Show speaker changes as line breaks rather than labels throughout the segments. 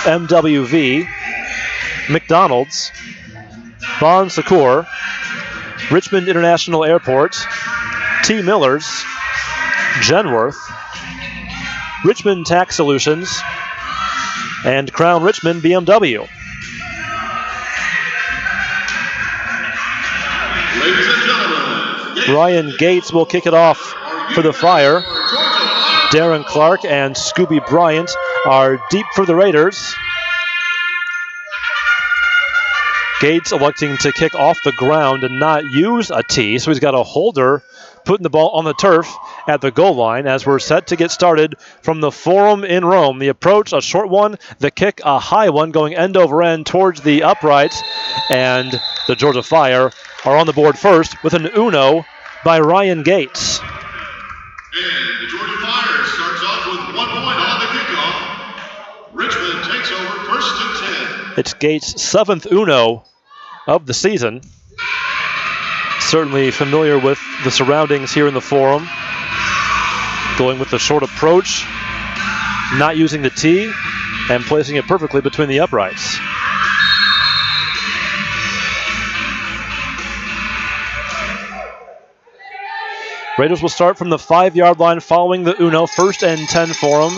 MWV, McDonald's, Bon Secours, Richmond International Airport, T. Miller's, Genworth, Richmond Tax Solutions, and Crown Richmond BMW.
Ladies and gentlemen,
Ryan Gates will kick it off for the Fire. Darren Clark and Scooby Bryant are deep for the Raiders. Gates electing to kick off the ground and not use a tee, so he's got a holder putting the ball on the turf at the goal line as we're set to get started from the Forum in Rome. The approach, a short one, the kick, a high one going end over end towards the uprights, and the Georgia Fire are on the board first with an Uno by Ryan Gates.
and the Georgia Fire starts off with 1 point on the kickoff. Richmond takes over first and 10.
It's Gates' 7th Uno of the season. Certainly familiar with the surroundings here in the Forum. Going with the short approach, not using the tee, and placing it perfectly between the uprights. Raiders will start from the 5-yard line following the Uno. 1st and 10 for them.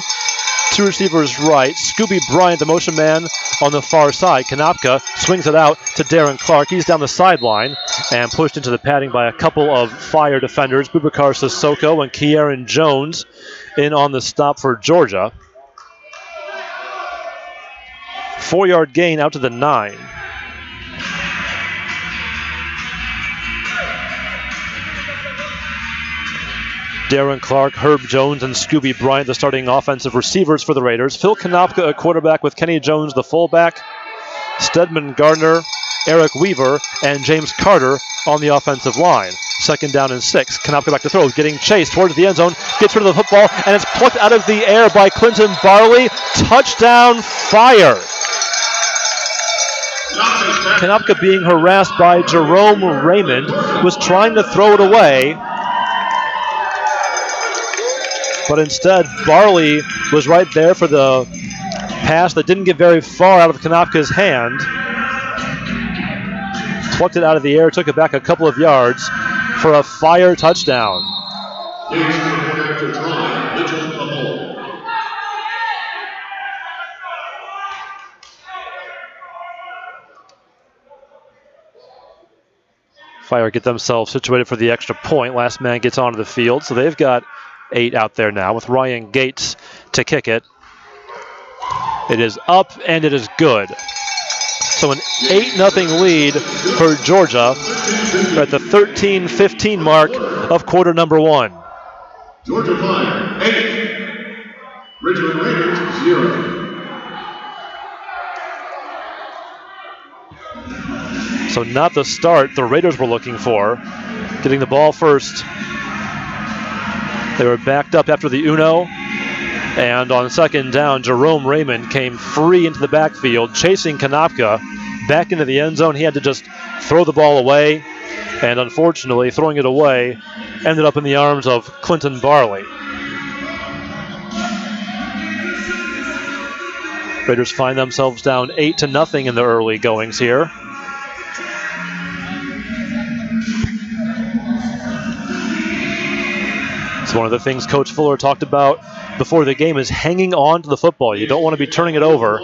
2 receivers right. Scooby Bryant, the motion man, on the far side. Konopka swings it out to Darren Clark. He's down the sideline and pushed into the padding by a couple of Fire defenders. Boubacar Sissoko and Kieran Jones in on the stop for Georgia. 4-yard gain out to the 9. Darren Clark, Herb Jones, and Scooby Bryant, the starting offensive receivers for the Raiders. Phil Konopka, a quarterback, with Kenny Jones, the fullback. Stedman Gardner, Eric Weaver, and James Carter on the offensive line. 2nd down and 6. Konopka back to throw, getting chased towards the end zone. Gets rid of the football, and it's plucked out of the air by Clinton Barley. Touchdown, Fire. Konopka, being harassed by Jerome Raymond, was trying to throw it away. But instead, Barley was right there for the pass that didn't get very far out of Konopka's hand. Plucked it out of the air, took it back a couple of yards for a Fire touchdown. Fire get themselves situated for the extra point. Last man gets onto the field, so they've got 8 out there now with Ryan Gates to kick it. It is up and it is good. So an 8-0 lead for Georgia. We're at the 13-15 mark of quarter number 1.
Georgia Fire 8, Richmond Raiders 0.
So not the start the Raiders were looking for. Getting the ball first. They were backed up after the Uno, and on 2nd down, Jerome Raymond came free into the backfield, chasing Konopka back into the end zone. He had to just throw the ball away, and unfortunately, throwing it away ended up in the arms of Clinton Barley. Raiders find themselves down 8-0 in the early goings here. One of the things Coach Fuller talked about before the game is hanging on to the football. You don't want to be turning it over.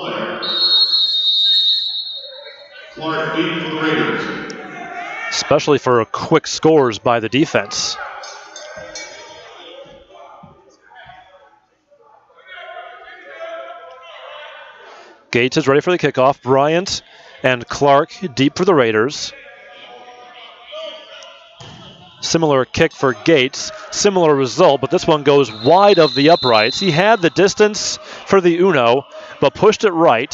Especially for quick scores by the defense. Gates is ready for the kickoff. Bryant and Clark deep for the Raiders. Similar kick for Gates, similar result, but this one goes wide of the uprights. He had the distance for the Uno, but pushed it right.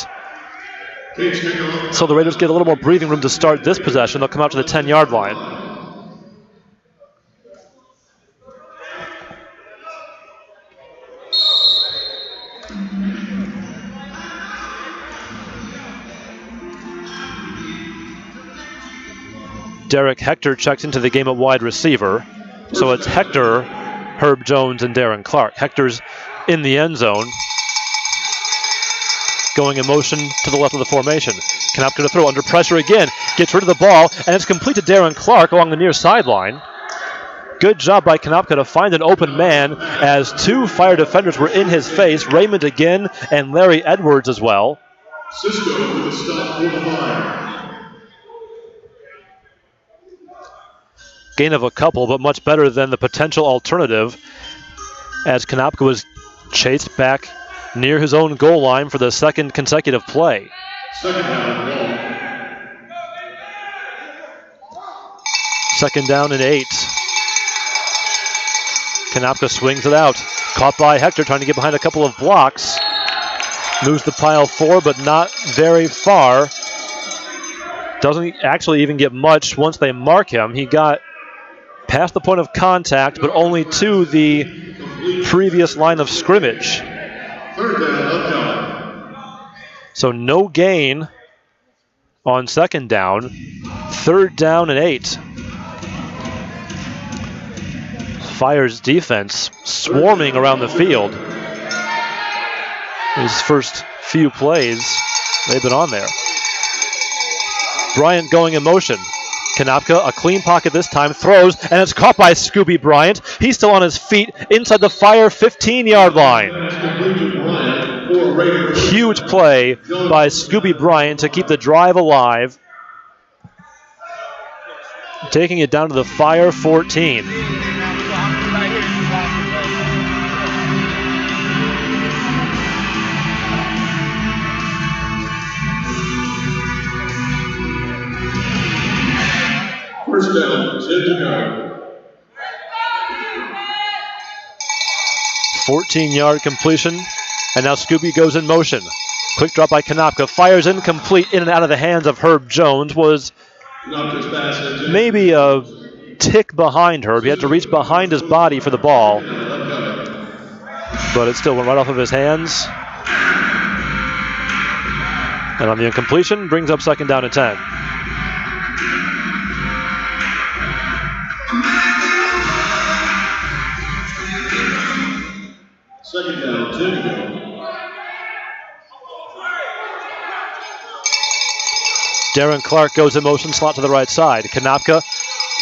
So the Raiders get a little more breathing room to start this possession. They'll come out to the 10-yard line. Derek Hector checks into the game at wide receiver. So it's Hector, Herb Jones, and Darren Clark. Hector's in the end zone. going in motion to the left of the formation. Konopka to throw under pressure again. Gets rid of the ball, and it's complete to Darren Clark along the near sideline. Good job by Konopka to find an open man as two Fire defenders were in his face. Raymond again and Larry Edwards as well.
Cisco with a stop for the Fire.
Gain of a couple, but much better than the potential alternative as Konopka was chased back near his own goal line for the second consecutive play.
Second down, ball.
Second down and 8. Konopka swings it out. Caught by Hector, trying to get behind a couple of blocks. Moves the pile 4, but not very far. Doesn't actually even get much once they mark him. He got past the point of contact, but only to the previous line of scrimmage.
Third down,
so no gain on second down. Third down and 8. Fire's defense swarming around the field. His first few plays, they've been on there. Bryant going in motion. Konopka, a clean pocket this time, throws, and it's caught by Scooby Bryant. He's still on his feet inside the Fire 15-yard line. Huge play by Scooby Bryant to keep the drive alive. Taking it down to the Fire 14.
First down, 10 to go.
14-yard completion, and now Scooby goes in motion. Quick drop by Konopka, fires incomplete in and out of the hands of Herb Jones. Was maybe a tick behind Herb. He had to reach behind his body for the ball, but it still went right off of his hands. And on the incompletion, brings up second down and 10.
Second down, 10 to go.
Darren Clark goes in motion, slot to the right side. Konopka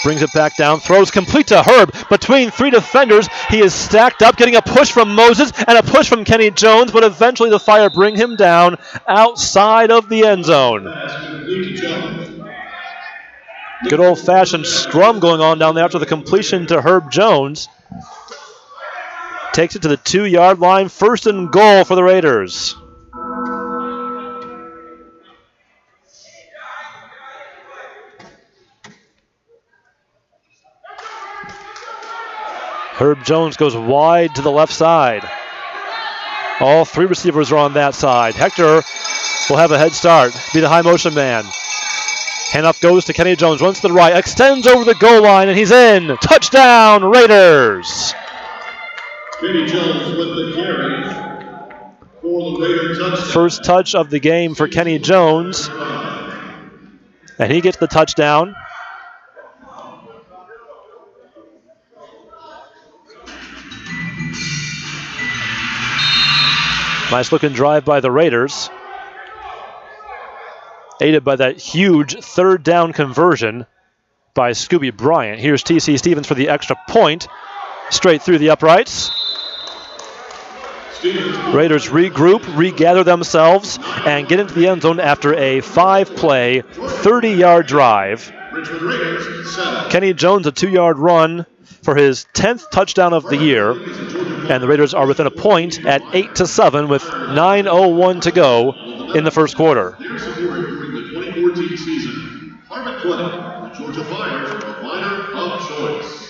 brings it back down, throws complete to Herb. Between three defenders, he is stacked up, getting a push from Moses and a push from Kenny Jones, but eventually the Fire bring him down outside of the end zone. Good old-fashioned scrum going on down there after the completion to Herb Jones. Takes it to the 2-yard line, first and goal for the Raiders. Herb Jones goes wide to the left side. All three receivers are on that side. Hector will have a head start, be the high motion man. Handoff goes to Kenny Jones, runs to the right, extends over the goal line, and he's in. Touchdown, Raiders!
Kenny Jones with the carry for the Raider touchdown.
First touch of the game for Kenny Jones, and he gets the touchdown. Nice looking drive by the Raiders, aided by that huge third down conversion by Scooby Bryant. Here's T.C. Stevens for the extra point, straight through the uprights. Raiders regroup, regather themselves, and get into the end zone after a 5-play, 30-yard drive. Kenny Jones, a 2-yard run for his 10th touchdown of the year, and the Raiders are within a point at 8-7 with 9:01 to go in the first quarter.
During the 2014 season, Harmon Clay, the Georgia Fire's provider of choice.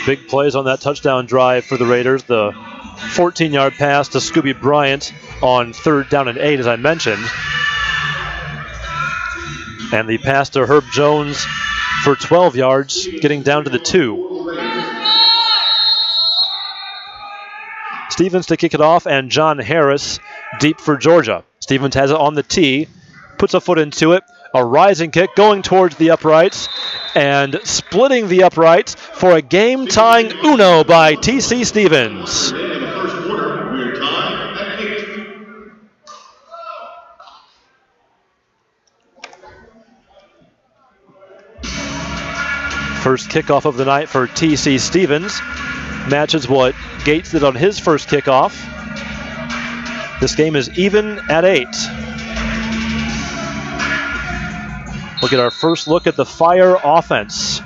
Big plays on that touchdown drive for the Raiders. The 14-yard pass to Scooby Bryant on third down and 8, as I mentioned. And the pass to Herb Jones for 12 yards, getting down to the 2. Stevens to kick it off, and John Harris deep for Georgia. Stevens has it on the tee, puts a foot into it, a rising kick going towards the uprights, and splitting the uprights for a game-tying uno by T.C. Stevens.
In the first quarter, we are tied at 8.
First kickoff of the night for T.C. Stevens. Matches what Gates did on his first kickoff. This game is even at 8. We'll get our first look at the Fire offense.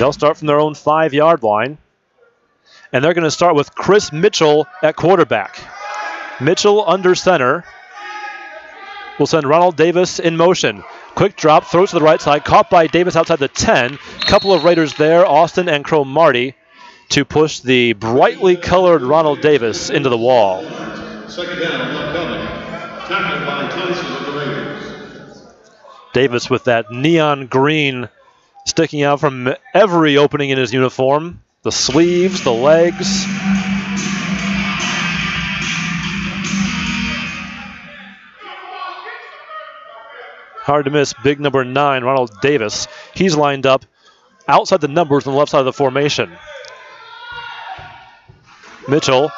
They'll start from their own 5-yard line. And they're going to start with Chris Mitchell at quarterback. Mitchell under center. Will send Ronald Davis in motion. Quick drop, throws to the right side, caught by Davis outside the 10. Couple of Raiders there, Austin and Cromartie, to push the brightly colored Ronald Davis into the wall.
Second down, upcoming. Tackled by Tyson of the Raiders.
Davis with that neon green sticking out from every opening in his uniform. The sleeves, the legs. Hard to miss, big number 9, Ronald Davis. He's lined up outside the numbers on the left side of the formation. Mitchell,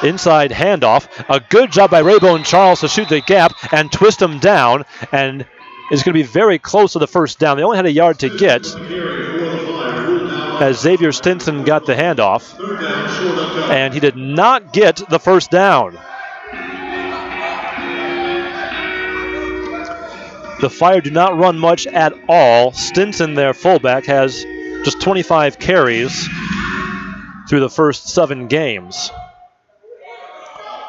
inside handoff. A good job by Raybone Charles to shoot the gap and twist him down, and is going to be very close to the first down. They only had a yard to get as Xavier Stinson got the handoff, and he did not get the first down. The Fire do not run much at all. Stinson, their fullback, has just 25 carries through the first 7 games.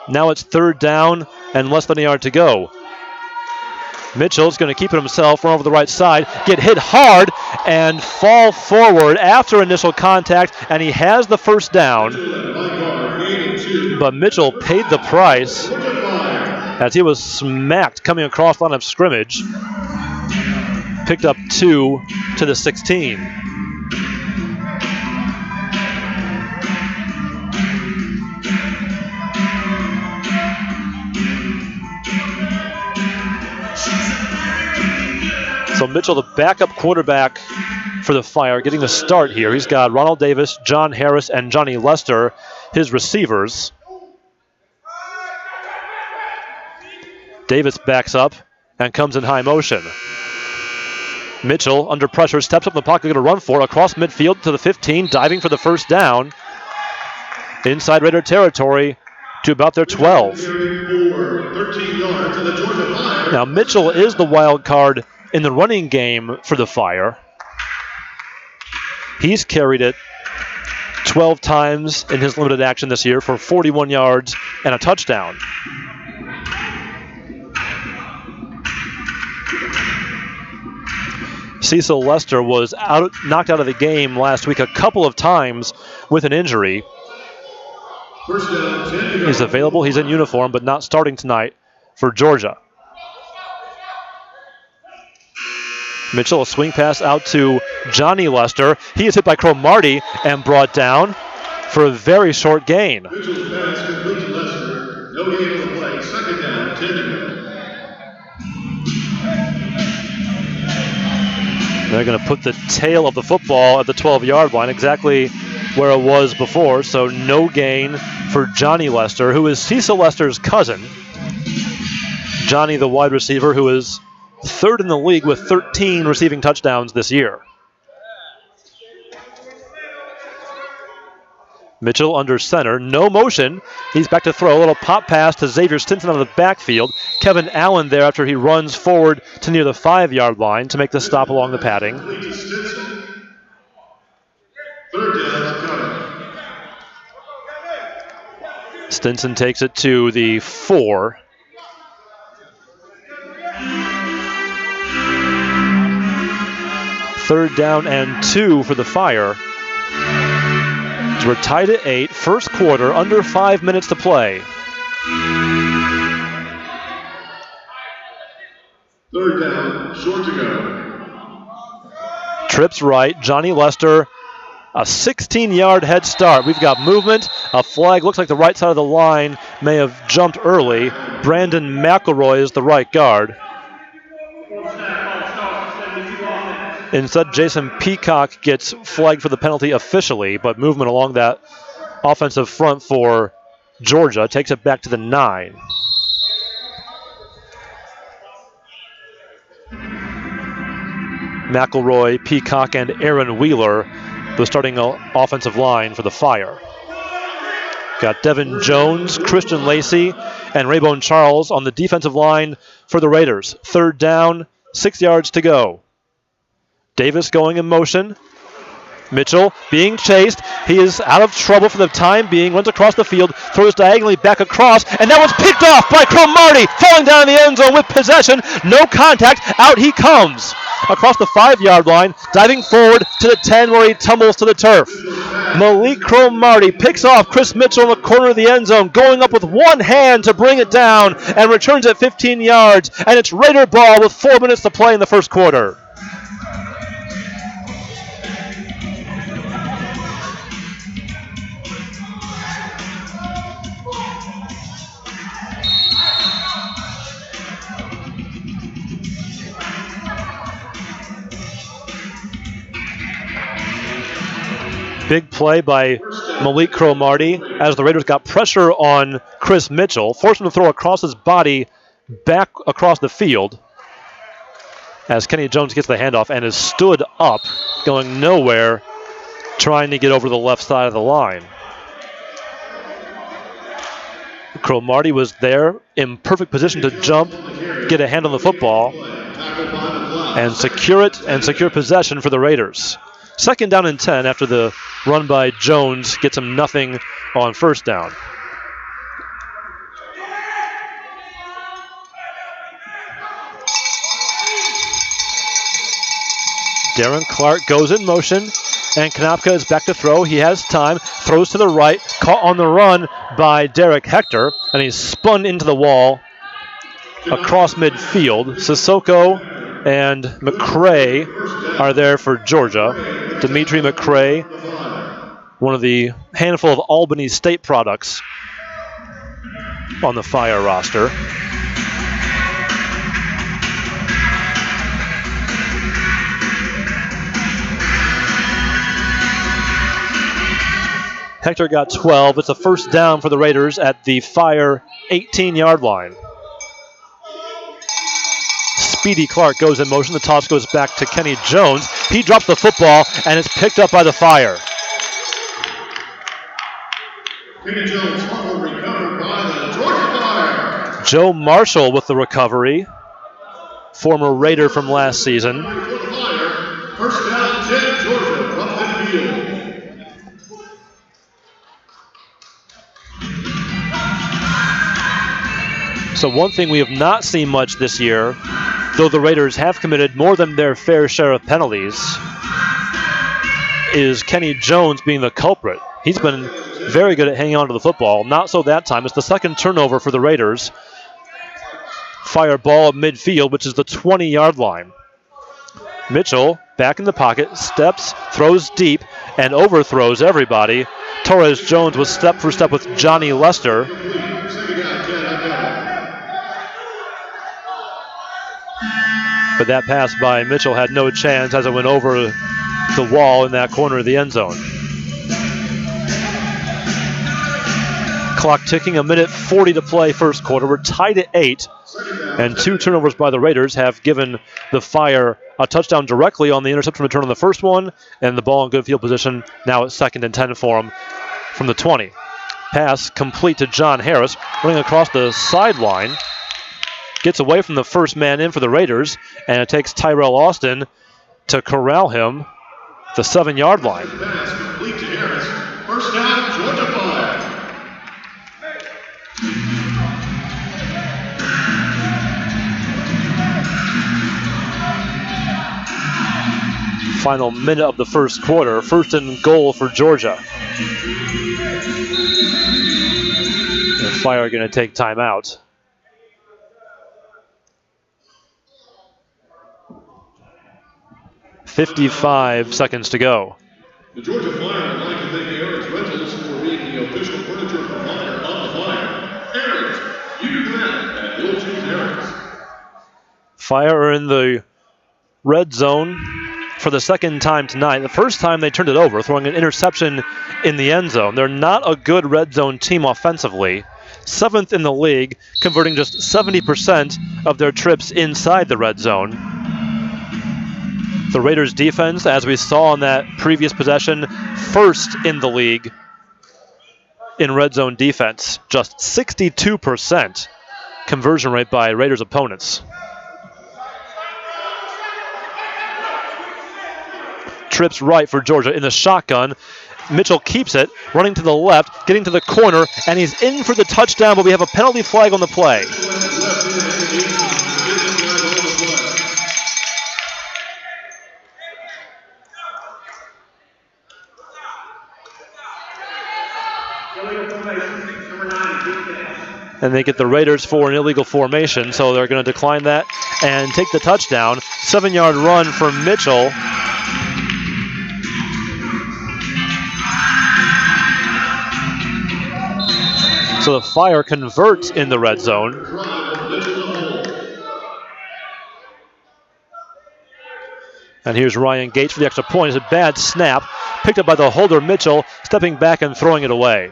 Now it's third down and less than a yard to go. Mitchell's going to keep it himself, run over the right side, get hit hard, and fall forward after initial contact, and he has the first down. But Mitchell paid the price as he was smacked coming across the line of scrimmage. Picked up 2 to the 16. So Mitchell, the backup quarterback for the Fire, getting the start here. He's got Ronald Davis, John Harris, and Johnny Lester, his receivers. Davis backs up and comes in high motion. Mitchell, under pressure, steps up in the pocket, going to run for it across midfield to the 15, diving for the first down. Inside Raider territory to about their 12. Now Mitchell is the wild card in the running game for the Fire. He's carried it 12 times in his limited action this year for 41 yards and a touchdown. Cecil Lester was knocked out of the game last week a couple of times with an injury. He's available, he's in uniform, but not starting tonight for Georgia. Mitchell, a swing pass out to Johnny Lester. He is hit by Cromartie and brought down for a very short gain.
Mitchell's pass complete to Lester. No gain on the play. Second down, 10 to go.
They're going to put the tail of the football at the 12-yard line, exactly where it was before. So no gain for Johnny Lester, who is Cecil Lester's cousin. Johnny, the wide receiver, who is third in the league with 13 receiving touchdowns this year. Mitchell under center, no motion. He's back to throw. A little pop pass to Xavier Stinson out of the backfield. Kevin Allen there after he runs forward to near the 5-yard line to make the stop along the padding.
Third down,
Stinson takes it to the 4. Third down and 2 for the Fire. So we're tied at 8, first quarter, under 5 minutes to play.
Third down, short to go.
Trips right, Johnny Lester A 16-yard head start. We've got movement. A flag looks like the right side of the line may have jumped early. Brandon McElroy is the right guard. Instead, Jason Peacock gets flagged for the penalty officially, but movement along that offensive front for Georgia takes it back to the 9. McElroy, Peacock, and Aaron Wheeler, the starting offensive line for the Fire. Got Devin Jones, Christian Lacey, and Raybone Charles on the defensive line for the Raiders. 3rd down, 6 yards to go. Davis going in motion. Mitchell being chased. He is out of trouble for the time being. Runs across the field, throws diagonally back across, and that was picked off by Cromartie, falling down in the end zone with possession. No contact. Out he comes across the 5-yard line, diving forward to the 10 where he tumbles to the turf. Malik Cromartie picks off Chris Mitchell in the corner of the end zone, going up with one hand to bring it down, and returns at 15 yards. And it's Raider ball with 4 minutes to play in the first quarter. Big play by Malik Cromartie as the Raiders got pressure on Chris Mitchell, forced him to throw across his body back across the field as Kenny Jones gets the handoff and is stood up, going nowhere, trying to get over the left side of the line. Cromartie was there in perfect position to jump, get a hand on the football, and secure possession for the Raiders. 2nd down and 10 after the run by Jones gets him nothing on 1st down. Darren Clark goes in motion, and Konopka is back to throw. He has time, throws to the right, caught on the run by Derek Hector, and he's spun into the wall across midfield. Sissoko and McCray are there for Georgia. Dimitri McCray, one of the handful of Albany State products on the Fire roster. Hector got 12. It's a 1st down for the Raiders at the Fire 18-yard line. Speedy Clark goes in motion. The toss goes back to Kenny Jones. He drops the football, and it's picked up by the Fire.
Kenny Jones, recovered by the Georgia Fire.
Joe Marshall with the recovery. Former Raider from last season.
For the Fire, 1st down, 10, Georgia, from midfield.
So one thing we have not seen much this year, though the Raiders have committed more than their fair share of penalties, is Kenny Jones being the culprit. He's been very good at hanging on to the football. Not so that time. It's the 2nd turnover for the Raiders. Fire ball at midfield, which is the 20-yard line. Mitchell back in the pocket, steps, throws deep, and overthrows everybody. Torres Jones was step for step with Johnny Lester. But that pass by Mitchell had no chance as it went over the wall in that corner of the end zone. Clock ticking, 1:40 to play first quarter. We're tied at 8, and 2 turnovers by the Raiders have given the Fire a touchdown directly on the interception return on the first one, and the ball in good field position now at 2nd and 10 for him from the 20. Pass complete to John Harris, running across the sideline. Gets away from the first man in for the Raiders, and it takes Tyrell Austin to corral him at the 7-yard line.
Pass complete to Harris. 1st down, Georgia Fire.
Final minute of the first quarter. 1st and goal for Georgia. The Fire are going to take timeout. .55 seconds to go.
The Georgia Fire would like to thank Eric's Rentals for being the official furniture provider of the Fire. Eric's, you do that, and we'll choose Eric's.
Fire are in the red zone for the second time tonight. The first time they turned it over, throwing an interception in the end zone. They're not a good red zone team offensively. 7th in the league, converting just 70% of their trips inside the red zone. The Raiders defense, as we saw on that previous possession, first in the league in red zone defense. Just 62% conversion rate by Raiders opponents. Trips right for Georgia in the shotgun. Mitchell keeps it, running to the left, getting to the corner, and he's in for the touchdown, but we have a penalty flag on the play. And they get the Raiders for an illegal formation, so they're going to decline that and take the touchdown. 7-yard run for Mitchell. So the Fire converts in the red zone. And here's Ryan Gates for the extra point. It's a bad snap. Picked up by the holder, Mitchell, stepping back and throwing it away.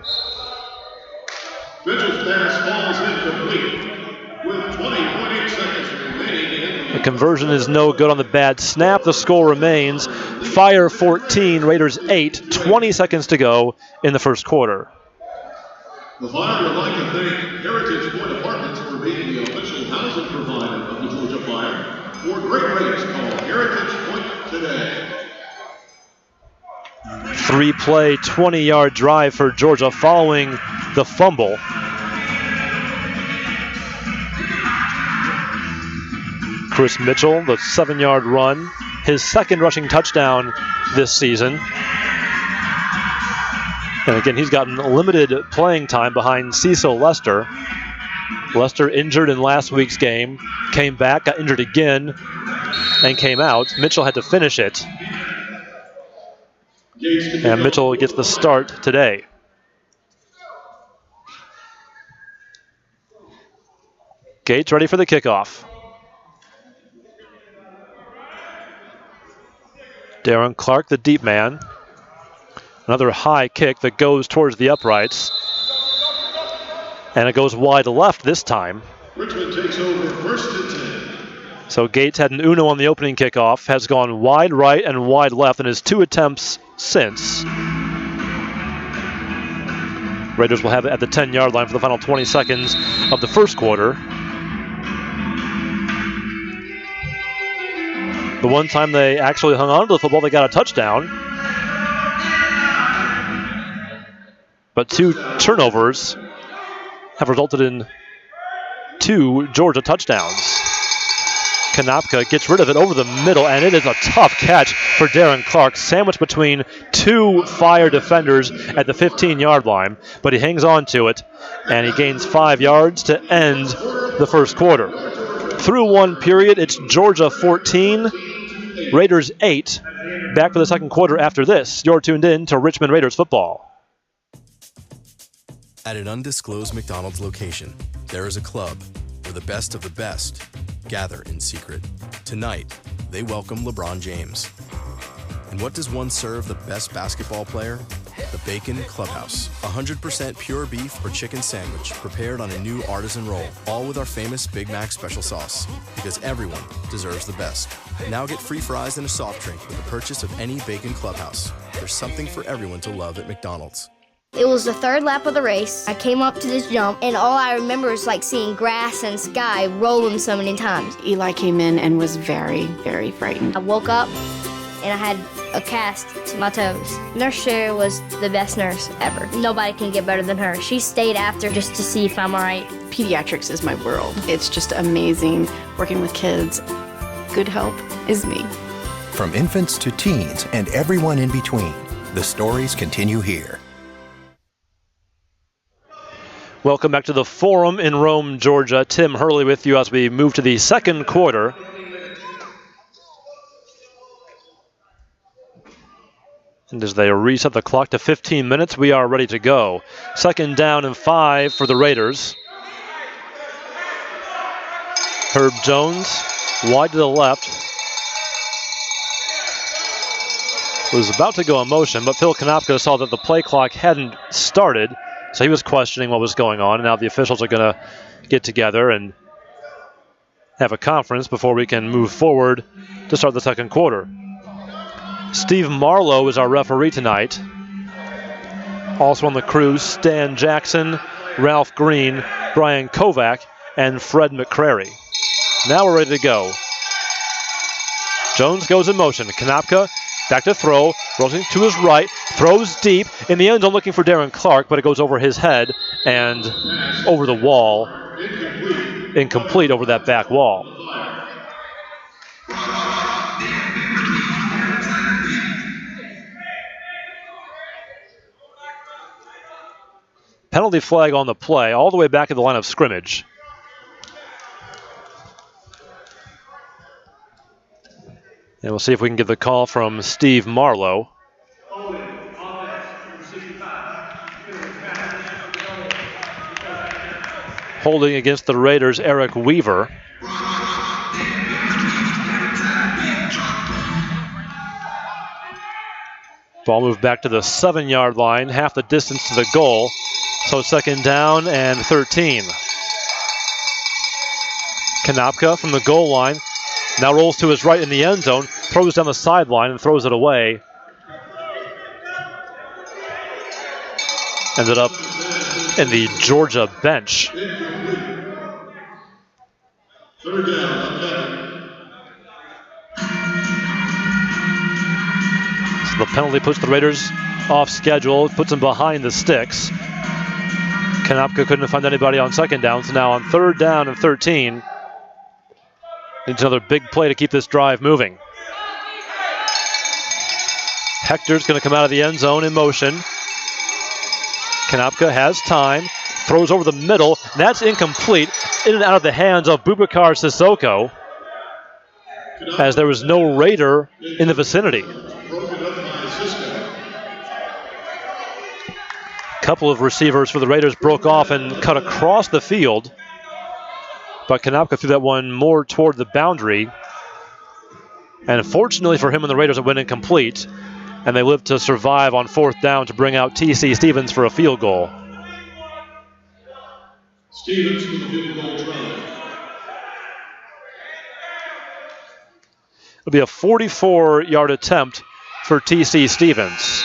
Mitchell's pass falls incomplete with 20.8 seconds remaining.
The conversion is no good on the bad snap. The score remains Fire 14, Raiders 8, 20 seconds to go in the first quarter.
The Fire would like to thank Heritage Point Apartments for being the official housing provider of the Georgia Fire. For great rates, call Heritage Point today.
3-play, 20-yard drive for Georgia following the fumble. Chris Mitchell, the 7-yard run, his second rushing touchdown this season. And again, he's gotten limited playing time behind Cecil Lester. Lester injured in last week's game, came back, got injured again, and came out. Mitchell had to finish it. And Mitchell gets the start today. Gates ready for the kickoff. Darren Clark, the deep man. Another high kick that goes towards the uprights. And it goes wide left this time.
Richmond takes over first and 10.
So Gates had an uno on the opening kickoff, has gone wide right and wide left in his 2 attempts since. Raiders will have it at the 10-yard line for the final 20 seconds of the first quarter. The one time they actually hung on to the football, they got a touchdown. But 2 turnovers have resulted in 2 Georgia touchdowns. Konopka gets rid of it over the middle, and it is a tough catch for Darren Clark, sandwiched between 2 Fire defenders at the 15-yard line, but he hangs on to it, and he gains 5 yards to end the first quarter. Through one period, it's Georgia 14, Raiders 8. Back for the second quarter after this. You're tuned in to Richmond Raiders football.
At an undisclosed McDonald's location, there is a club where the best of the best gather in secret. Tonight, they welcome LeBron James. And what does one serve the best basketball player? The Bacon Clubhouse. 100% pure beef or chicken sandwich prepared on a new artisan roll, all with our famous Big Mac special sauce. Because everyone deserves the best. Now get free fries and a soft drink with the purchase of any Bacon Clubhouse. There's something for everyone to love at McDonald's.
It was the third lap of the race. I came up to this jump, and all I remember is like seeing grass and sky rolling so many times.
Eli came in and was very, very frightened.
I woke up, and I had a cast to my toes. Nurse Sherry was the best nurse ever. Nobody can get better than her. She stayed after just to see if I'm all right.
Pediatrics is my world. It's just amazing working with kids. Good help is me.
From infants to teens and everyone in between, the stories continue here.
Welcome back to the Forum in Rome, Georgia. Tim Hurley with you as we move to the second quarter. And as they reset the clock to 15 minutes, we are ready to go. 2nd down and 5 for the Raiders. Herb Jones wide to the left. Was about to go in motion, but Phil Konopka saw that the play clock hadn't started, so he was questioning what was going on. And now the officials are going to get together and have a conference before we can move forward to start the 2nd quarter. Steve Marlowe is our referee tonight. Also on the crew, Stan Jackson, Ralph Green, Brian Kovac, and Fred McCrary. Now we're ready to go. Jones goes in motion. Konopka back to throw, rolling to his right, throws deep in the end zone looking for Darren Clark, but it goes over his head and over the wall. Incomplete over that back wall. Penalty flag on the play, all the way back at the line of scrimmage. And we'll see if we can get the call from Steve Marlowe. Holding against the Raiders, Eric Weaver. Ball moved back to the 7-yard line, half the distance to the goal. So 2nd down and 13. Konopka from the goal line now rolls to his right in the end zone, throws down the sideline and throws it away. Ended up in the Georgia bench.
3rd down.
So the penalty puts the Raiders off schedule, puts them behind the sticks. Konopka couldn't find anybody on 2nd down, so now on 3rd down and 13. Needs another big play to keep this drive moving. Hector's going to come out of the end zone in motion. Konopka has time, throws over the middle, and that's incomplete. In and out of the hands of Boubacar Sissoko, as there was no Raider in the vicinity. A couple of receivers for the Raiders broke off and cut across the field, but Konopka threw that one more toward the boundary. And fortunately for him and the Raiders, it went incomplete, and they lived to survive on 4th down to bring out T.C. Stevens for a field goal.
Stevens for the field goal try.
It'll be a 44-yard attempt for T.C. Stevens.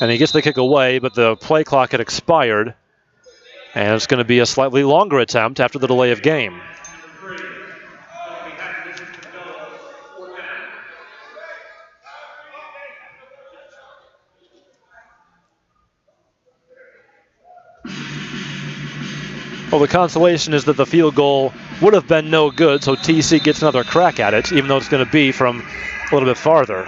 And he gets the kick away, but the play clock had expired. And it's going to be a slightly longer attempt after the delay of game. Well, the consolation is that the field goal would have been no good, so TC gets another crack at it, even though it's going to be from a little bit farther.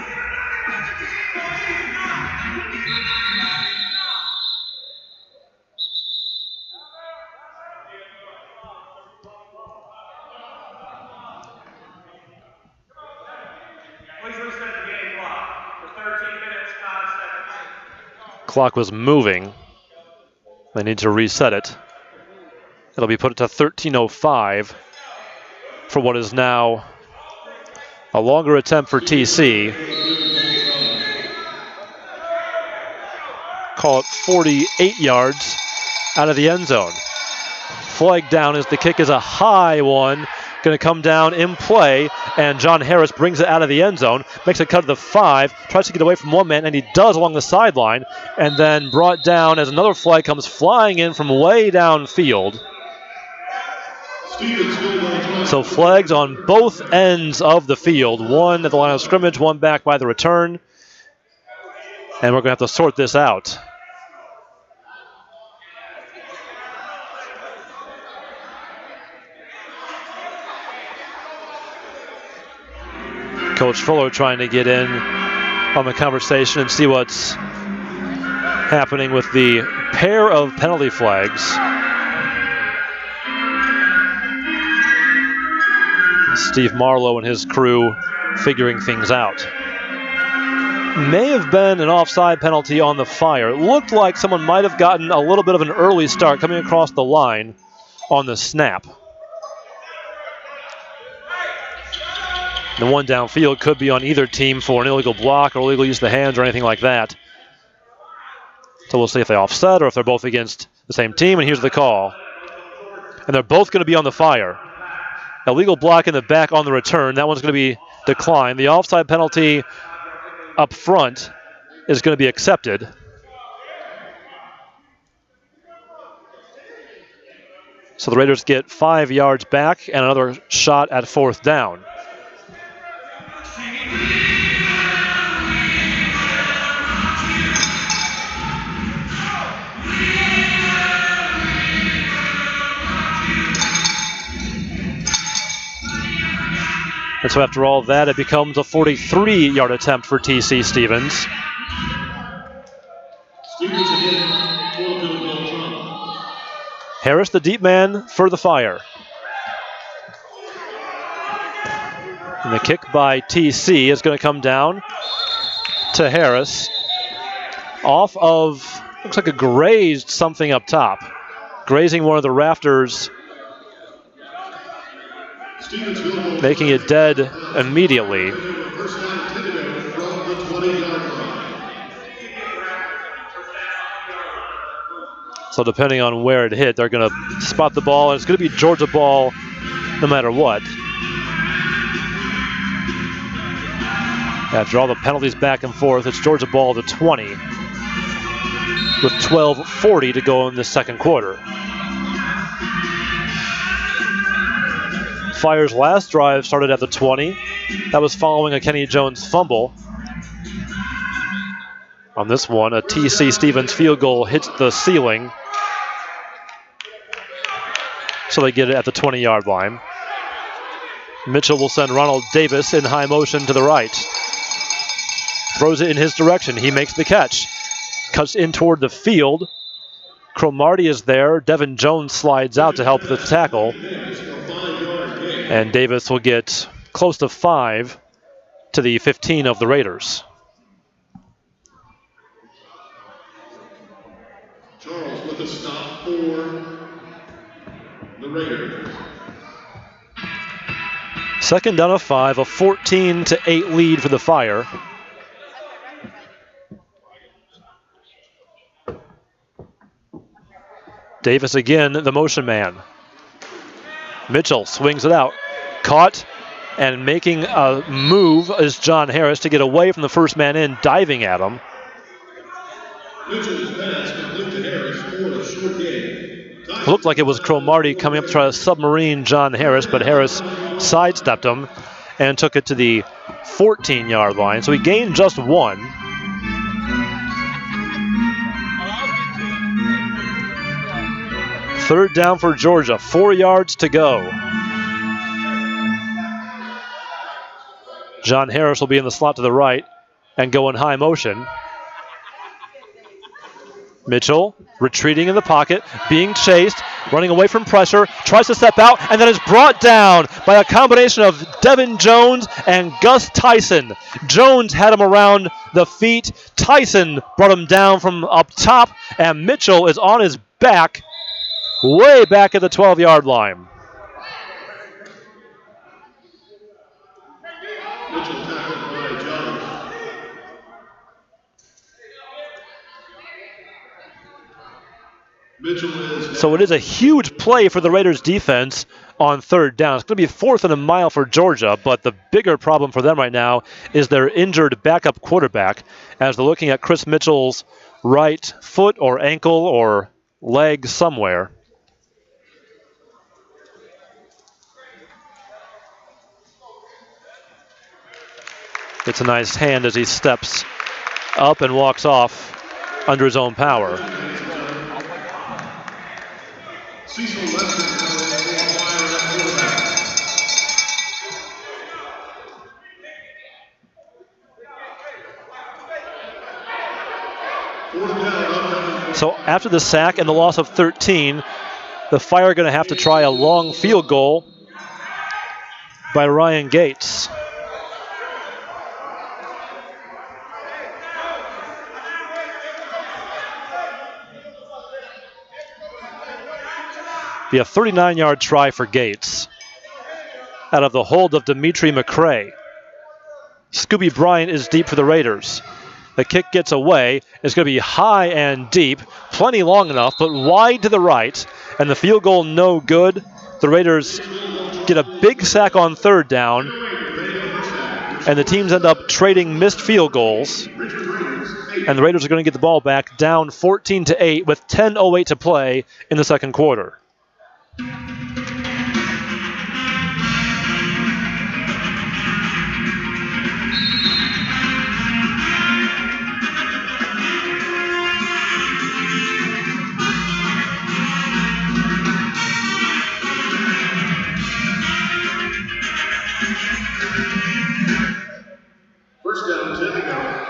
Clock was moving. They need to reset it. It'll be put to 13:05 for what is now a longer attempt for TC. Call it 48 yards out of the end zone. Flag down as the kick is a high one. Going to come down in play, and John Harris brings it out of the end zone, makes a cut to the 5, tries to get away from one man, and he does along the sideline, and then brought down as another flag comes flying in from way downfield. So flags on both ends of the field, one at the line of scrimmage, one back by the return, and we're going to have to sort this out. Coach Fuller trying to get in on the conversation and see what's happening with the pair of penalty flags. Steve Marlowe and his crew figuring things out. may have been an offside penalty on the Fire. It looked like someone might have gotten a little bit of an early start coming across the line on the snap. The one downfield could be on either team for an illegal block or illegal use of the hands or anything like that. So we'll see if they offset or if they're both against the same team, and here's the call. And they're both going to be on the Fire. Illegal block in the back on the return. That one's going to be declined. The offside penalty up front is going to be accepted. So the Raiders get 5 yards back and another shot at 4th down. And so after all that, it becomes a 43-yard attempt for TC Stevens.
Stevens again, full to the goal.
Harris, the deep man for the Fire. And the kick by TC is going to come down to Harris. Off of, looks like a grazed something up top. Grazing one of the rafters, making it dead immediately. So depending on where it hit, they're going to spot the ball, and it's going to be Georgia ball no matter what. After all the penalties back and forth, it's Georgia ball to 20 with 12:40 to go in the second quarter. Fire's last drive started at the 20. That was following a Kenny Jones fumble. On this one, a TC Stevens field goal hits the ceiling. So they get it at the 20-yard line. Mitchell will send Ronald Davis in high motion to the right. Throws it in his direction. He makes the catch. Cuts in toward the field. Cromartie is there. Devin Jones slides out to help with the tackle. And Davis will get close to 5 to the 15 of the Raiders.
Charles with a stop for the Raiders.
Second down of 5, a 14-8 lead for the Fire. Davis again, the motion man. Mitchell swings it out. Caught and making a move is John Harris to get away from the first man in, diving at him.
Mitchell's pass complete to Harris for a short gain.
It looked like it was Cromartie coming up to try to submarine John Harris, but Harris sidestepped him and took it to the 14-yard line. So he gained just 1. Third down for Georgia, 4 yards to go. John Harris will be in the slot to the right and go in high motion. Mitchell retreating in the pocket, being chased, running away from pressure, tries to step out, and then is brought down by a combination of Devin Jones and Gus Tyson. Jones had him around the feet. Tyson brought him down from up top, and Mitchell is on his back, way back at the 12-yard line.
Mitchell tackled by Jones. Mitchell is
So it is a huge play for the Raiders defense on third down. It's going to be 4th and a mile for Georgia, but the bigger problem for them right now is their injured backup quarterback, as they're looking at Chris Mitchell's right foot or ankle or leg somewhere. Gets a nice hand as he steps up and walks off under his own power.
Cecil Lester now Fire at quarterback. Fourth down,
So after the sack and the loss of 13, the Fire are going to have to try a long field goal by Ryan Gates. Be a 39-yard try for Gates. Out of the hold of Dimitri McCray. Scooby Bryant is deep for the Raiders. The kick gets away. It's going to be high and deep. Plenty long enough, but wide to the right. And the field goal no good. The Raiders get a big sack on third down. And the teams end up trading missed field goals. And the Raiders are going to get the ball back down 14-8 with 10:08 to play in the second quarter.
First down, 10 to go.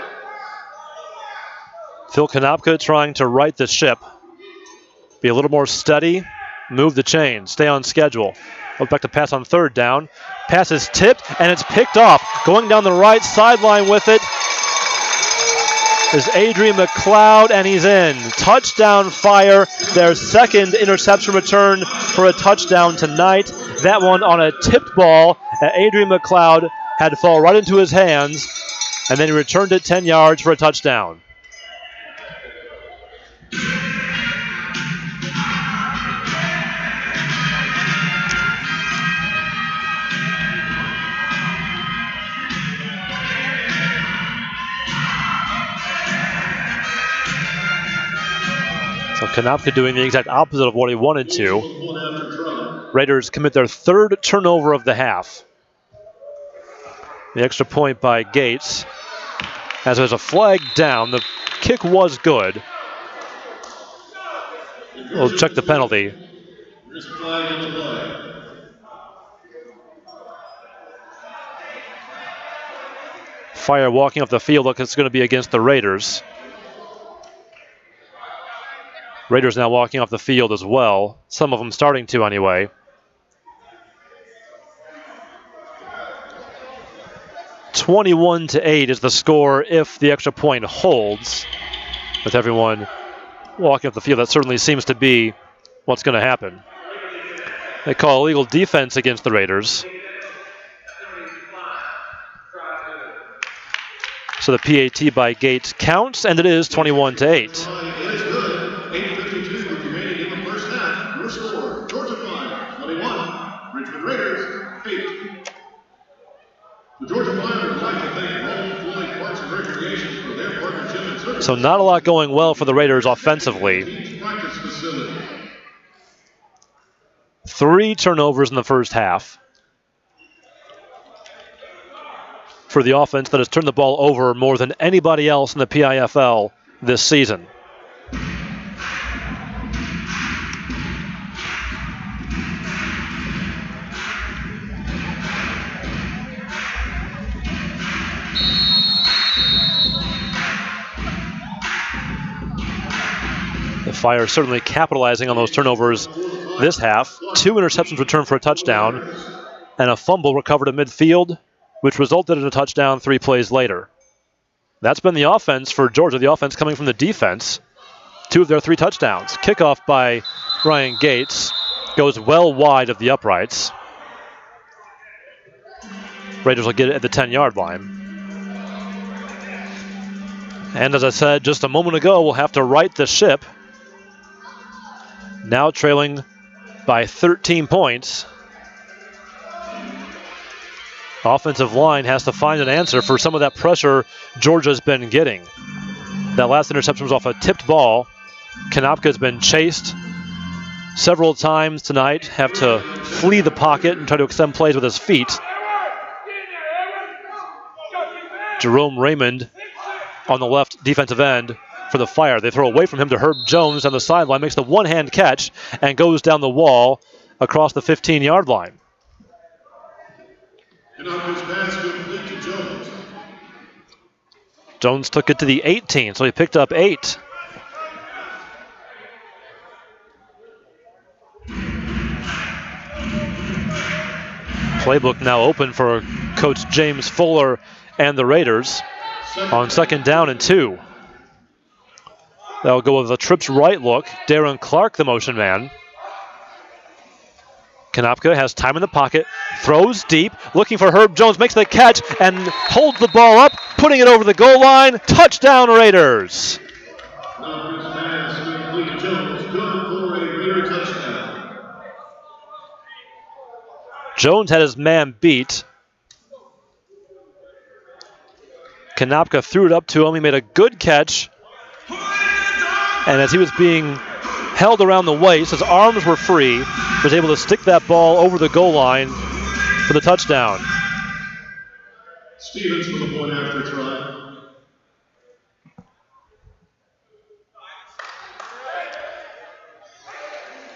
Phil Konopka trying to right the ship. Be a little more steady. Move the chain. Stay on schedule. Look back to pass on third down. Pass is tipped, and it's picked off. Going down the right sideline with it is Adrian McLeod, and he's in. Touchdown Fire. Their second interception return for a touchdown tonight. That one on a tipped ball that Adrian McLeod had to fall right into his hands, and then he returned it 10 yards for a touchdown. So Konopka doing the exact opposite of what he wanted to. Raiders commit their third turnover of the half. The extra point by Gates. As there's a flag down, the kick was good. We'll check the penalty.
There's a flag on the play.
Fire walking off the field. Look, it's going to be against the Raiders. Raiders now walking off the field as well. Some of them starting to anyway. 21-8 is the score if the extra point holds. With everyone walking off the field, that certainly seems to be what's going to happen. They call illegal defense against the Raiders. So the PAT by Gates counts, and it is 21-8.
It is good. 8:52 remaining in the first half. Your score, Georgia 5, 21. Richmond Raiders, 8. The Georgia Fire would like to thank Rome Floyd Parks and Recreation for their partnership and service.
So not a lot going well for the Raiders offensively.
Team's practice facility.
3 turnovers in the first half. For the offense that has turned the ball over more than anybody else in the PIFL this season. The Fire certainly capitalizing on those turnovers this half. 2 interceptions returned for a touchdown, and a fumble recovered at midfield, which resulted in a touchdown 3 plays later. That's been the offense for Georgia, the offense coming from the defense. 2 of their 3 touchdowns. Kickoff by Ryan Gates goes well wide of the uprights. Raiders will get it at the 10-yard line. And as I said just a moment ago, we'll have to right the ship. Now trailing by 13 points. Offensive line has to find an answer for some of that pressure Georgia's been getting. That last interception was off a tipped ball. Konopka's been chased several times tonight, have to flee the pocket and try to extend plays with his feet. Jerome Raymond on the left defensive end for the Fire. They throw away from him to Herb Jones on the sideline, makes the one-hand catch and goes down the wall across the 15-yard line.
Konopka's pass complete to Jones.
Jones took it to the 18, so he picked up 8. Playbook now open for Coach James Fuller and the Raiders on 2nd down and 2. They'll go with a trips right look. Darren Clark, the motion man. Konopka has time in the pocket, throws deep, looking for Herb Jones, makes the catch, and holds the ball up, putting it over the goal line. Touchdown, Raiders!
Numbers pass to complete. Jones, good for a Raider touchdown.
Jones had his man beat. Konopka threw it up to him. He made a good catch. And as he was being held around the waist, his arms were free, was able to stick that ball over the goal line for the touchdown.
Stevens with a point after try.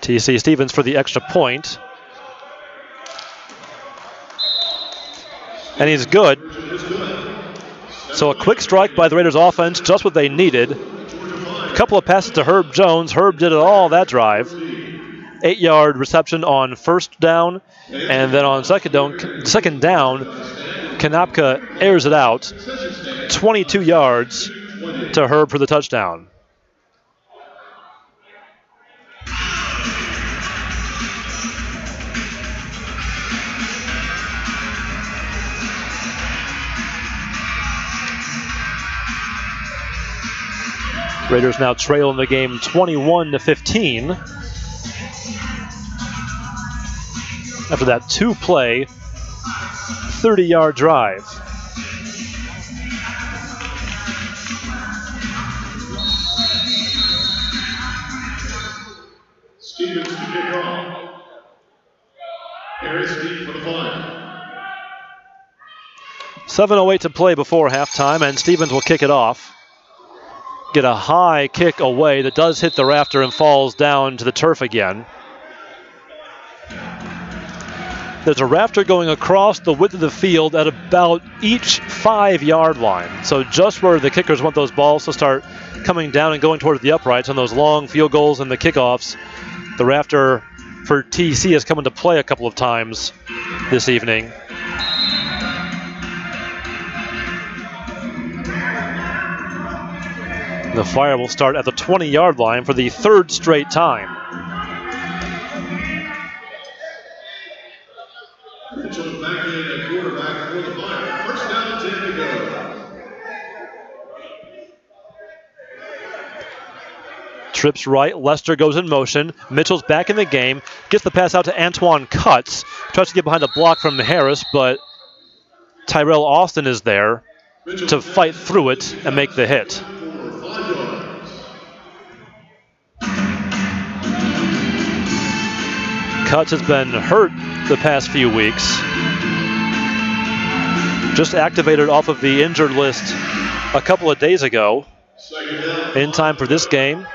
TC Stevens for the extra point. And he's good. So a quick strike by the Raiders offense, just what they needed. A couple of passes to Herb Jones. Herb did it all that drive. 8-yard reception on first down. And then on second down, Konopka airs it out. 22 yards to Herb for the touchdown. Raiders now trail in the game 21-15. After that two-play, 30-yard drive.
Stevens to kick off. Harris deep for the flag.
7:08 to play before halftime, and Stevens will kick it off. Get a high kick away that does hit the rafter and falls down to the turf again. There's a rafter going across the width of the field at about each 5-yard line. So just where the kickers want those balls to start coming down and going towards the uprights on those long field goals and the kickoffs. The rafter for TC has come into play a couple of times this evening. The Fire will start at the 20-yard line for the third straight time.
Mitchell back in at quarterback for the Fire. First down, 10 to go.
Trips right, Lester goes in motion. Mitchell's back in the game, gets the pass out to Antoine Cutts. Tries to get behind a block from Harris, but Tyrell Austin is there to fight through it and make the hit. Cutts has been hurt the past few weeks. Just activated off of the injured list a couple of days ago. In time for this game.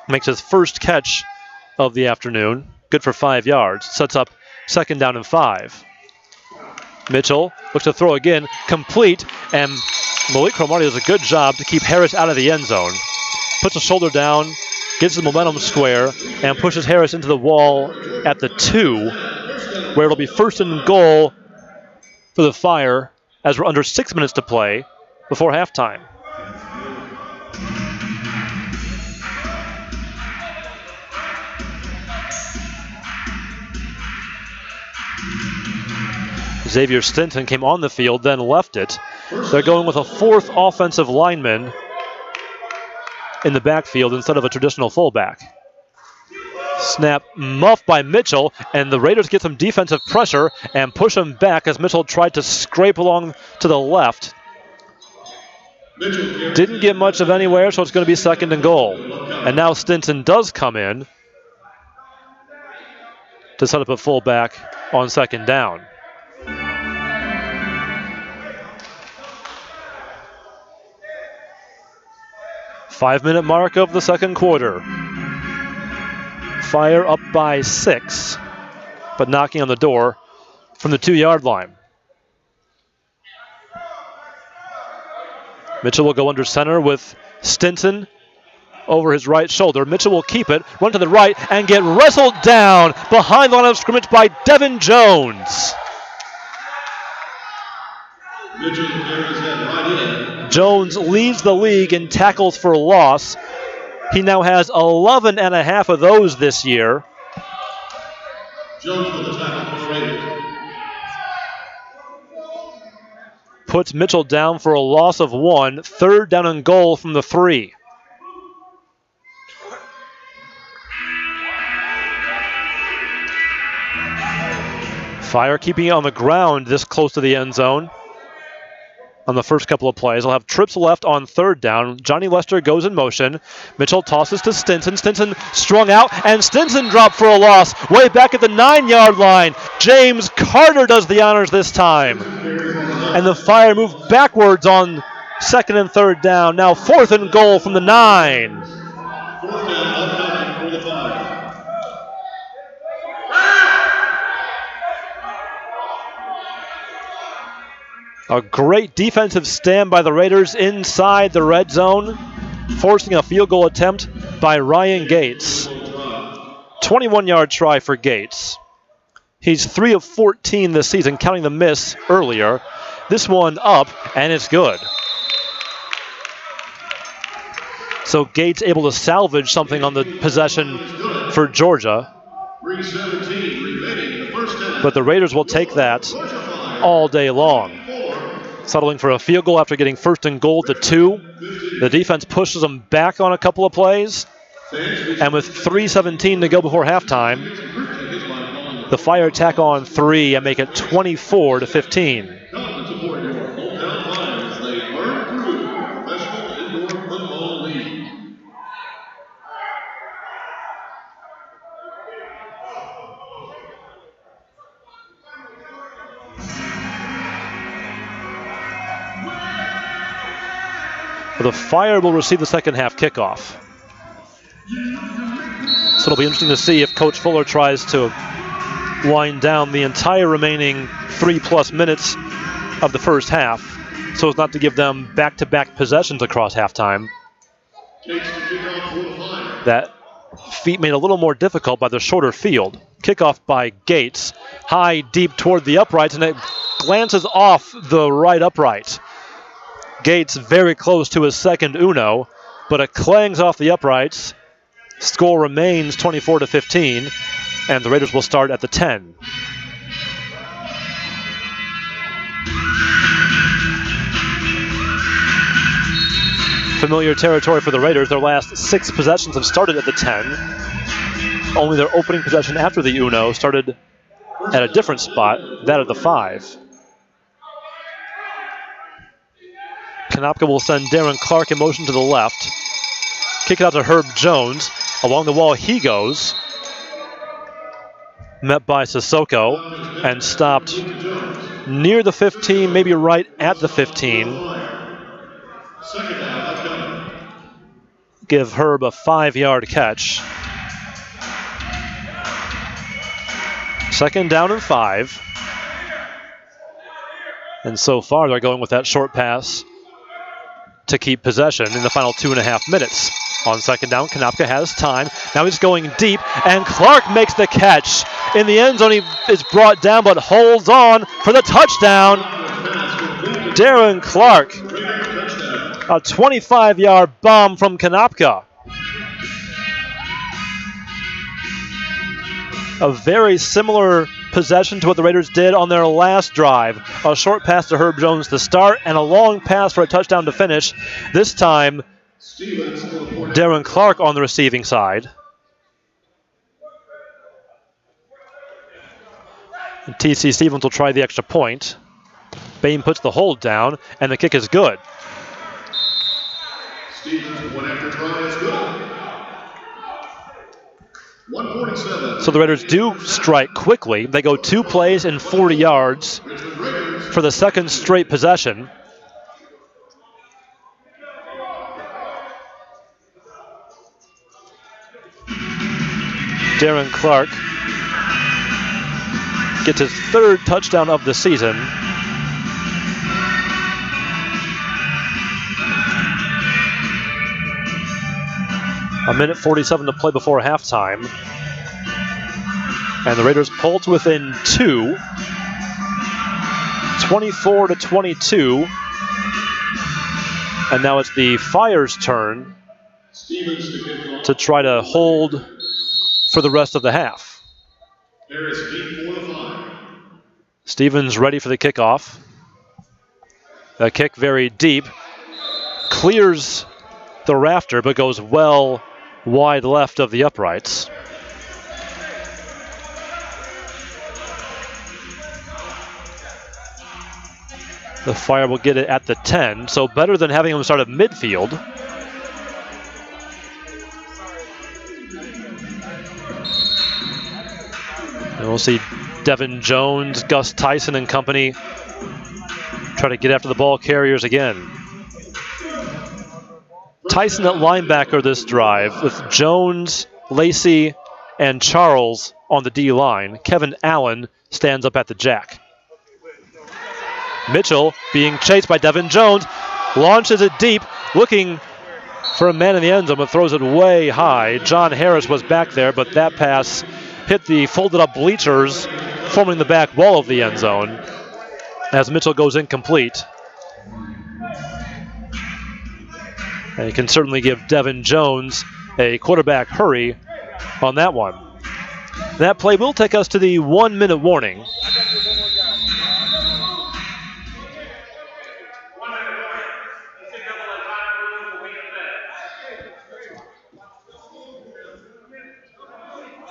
Makes his first catch of the afternoon. Good for 5 yards. Sets up second down and 5. Mitchell looks to throw again. Complete. And Malik Cromartie does a good job to keep Harris out of the end zone. Puts a shoulder down. Gets the momentum square and pushes Harris into the wall at the 2, where it'll be first and goal for the Fire as we're under 6 minutes to play before halftime. Xavier Stinson came on the field, then left it. They're going with a fourth offensive lineman in the backfield instead of a traditional fullback. Snap muffed by Mitchell, and the Raiders get some defensive pressure and push him back as Mitchell tried to scrape along to the left. Didn't get much of anywhere, so it's going to be second and goal. And now Stinson does come in to set up a fullback on second down. Five-minute mark of the second quarter. Fire up by 6, but knocking on the door from the 2-yard line. Mitchell will go under center with Stinson over his right shoulder. Mitchell will keep it, run to the right, and get wrestled down behind the line of scrimmage by Devin Jones. Jones leads the league in tackles for loss. He now has 11 and a half of those this year.
Jones with the tackle for the Raiders.
Puts Mitchell down for a loss of 1. 3rd down and goal from the 3. Fire keeping it on the ground this close to the end zone. On the first couple of plays, they'll have trips left on 3rd down. Johnny Lester goes in motion. Mitchell tosses to Stinson. Stinson strung out, and Stinson dropped for a loss way back at the 9-yard line. James Carter does the honors this time. And the Fire move backwards on 2nd and 3rd down. Now 4th and goal from the 9.
4th down, upcoming for the Fire.
A great defensive stand by the Raiders inside the red zone, forcing a field goal attempt by Ryan Gates. 21-yard try for Gates. He's 3 of 14 this season, counting the miss earlier. This one up, and it's good. So Gates able to salvage something on the possession for Georgia.
3:17 remaining in the first half.
But the Raiders will take that all day long. Settling for a field goal after getting 1st and goal to 2. The defense pushes them back on a couple of plays. And with 3:17 to go before halftime, the Fire tack on 3 and make it 24-15. The Fire will receive the second half kickoff. So it'll be interesting to see if Coach Fuller tries to wind down the entire remaining 3+ minutes of the first half so as not to give them back-to-back possessions across halftime. That feat made a little more difficult by the shorter field. Kickoff by Gates, high, deep toward the uprights, and it glances off the right upright. Gates very close to his second uno, but it clangs off the uprights. Score remains 24-15, and the Raiders will start at the 10. Familiar territory for the Raiders. Their last 6 possessions have started at the 10. Only their opening possession after the uno started at a different spot, that of the 5. Konopka will send Darren Clark in motion to the left. Kick it out to Herb Jones. Along the wall he goes. Met by Sissoko and stopped near the 15, maybe right at the 15. Give Herb a 5-yard catch. 2nd down and 5. And so far they're going with that short pass to keep possession in the final 2.5 minutes. On 2nd down, Konopka has time. Now he's going deep, and Clark makes the catch. In the end zone, he is brought down, but holds on for the touchdown. Darren Clark. A 25-yard bomb from Konopka. A very similar possession to what the Raiders did on their last drive. A short pass to Herb Jones to start, and a long pass for a touchdown to finish. This time, Darren Clark on the receiving side. And TC Stevens will try the extra point. Bain puts the hold down, and the kick is good.
Stevens, one after try is good. 147.
So the Raiders do strike quickly. They go 2 plays and 40 yards for the second straight possession. Darren Clark gets his 3rd touchdown of the season. A minute 47 to play before halftime. And the Raiders pull to within 2. 24-22. And now it's the Fire's turn to try to hold for the rest of the half.
Harris deep for the 5.
Stevens ready for the kickoff. The kick very deep. Clears the rafter, but goes well wide left of the uprights. The Fire will get it at the 10, so better than having him start at midfield. And we'll see Devin Jones, Gus Tyson and company try to get after the ball carriers again. Tyson at linebacker this drive with Jones, Lacey, and Charles on the D line. Kevin Allen stands up at the jack. Mitchell being chased by Devin Jones, launches it deep, looking for a man in the end zone, but throws it way high. John Harris was back there, but that pass hit the folded up bleachers forming the back wall of the end zone as Mitchell goes incomplete. And you can certainly give Devin Jones a quarterback hurry on that one. That play will take us to the 1 minute warning.